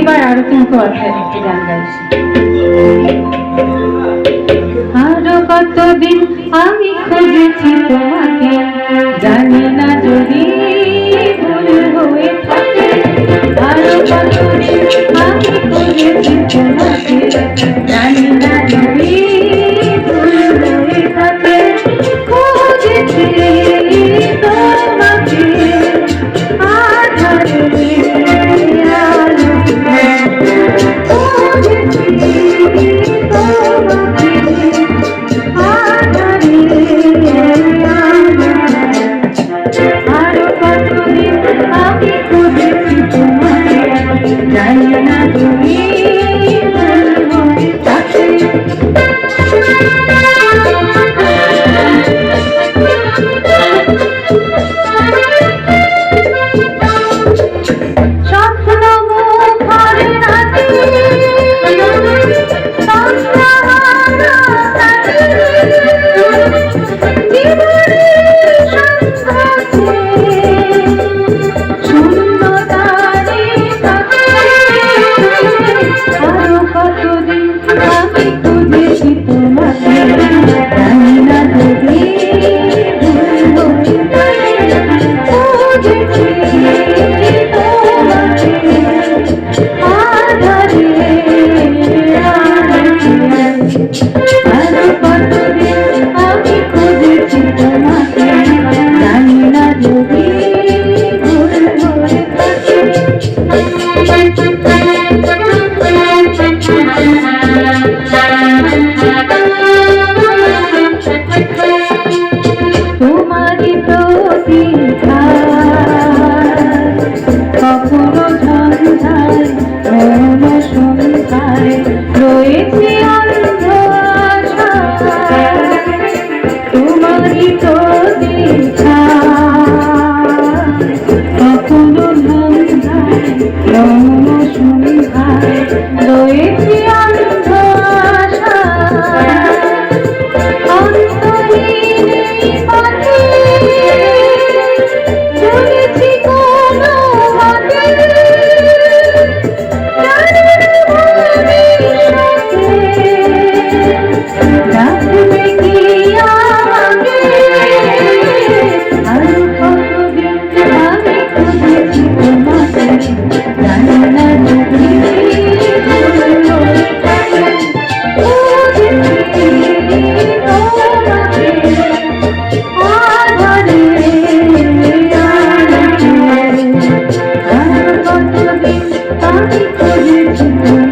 এবার আরো তোমাকে অর্থাৎ একটি গান গাইছি। আরো কতদিন আমি খুঁজেছি তোমাকে, জানি না যদি ভুল হয়ে থাকে। আরো কতদিন আমি খুঁজেছি তোমাকে, জানি না যদি ভুল হয়ে থাকে। খুঁজেছি তোমাকে আধারে আমি খুঁজেছি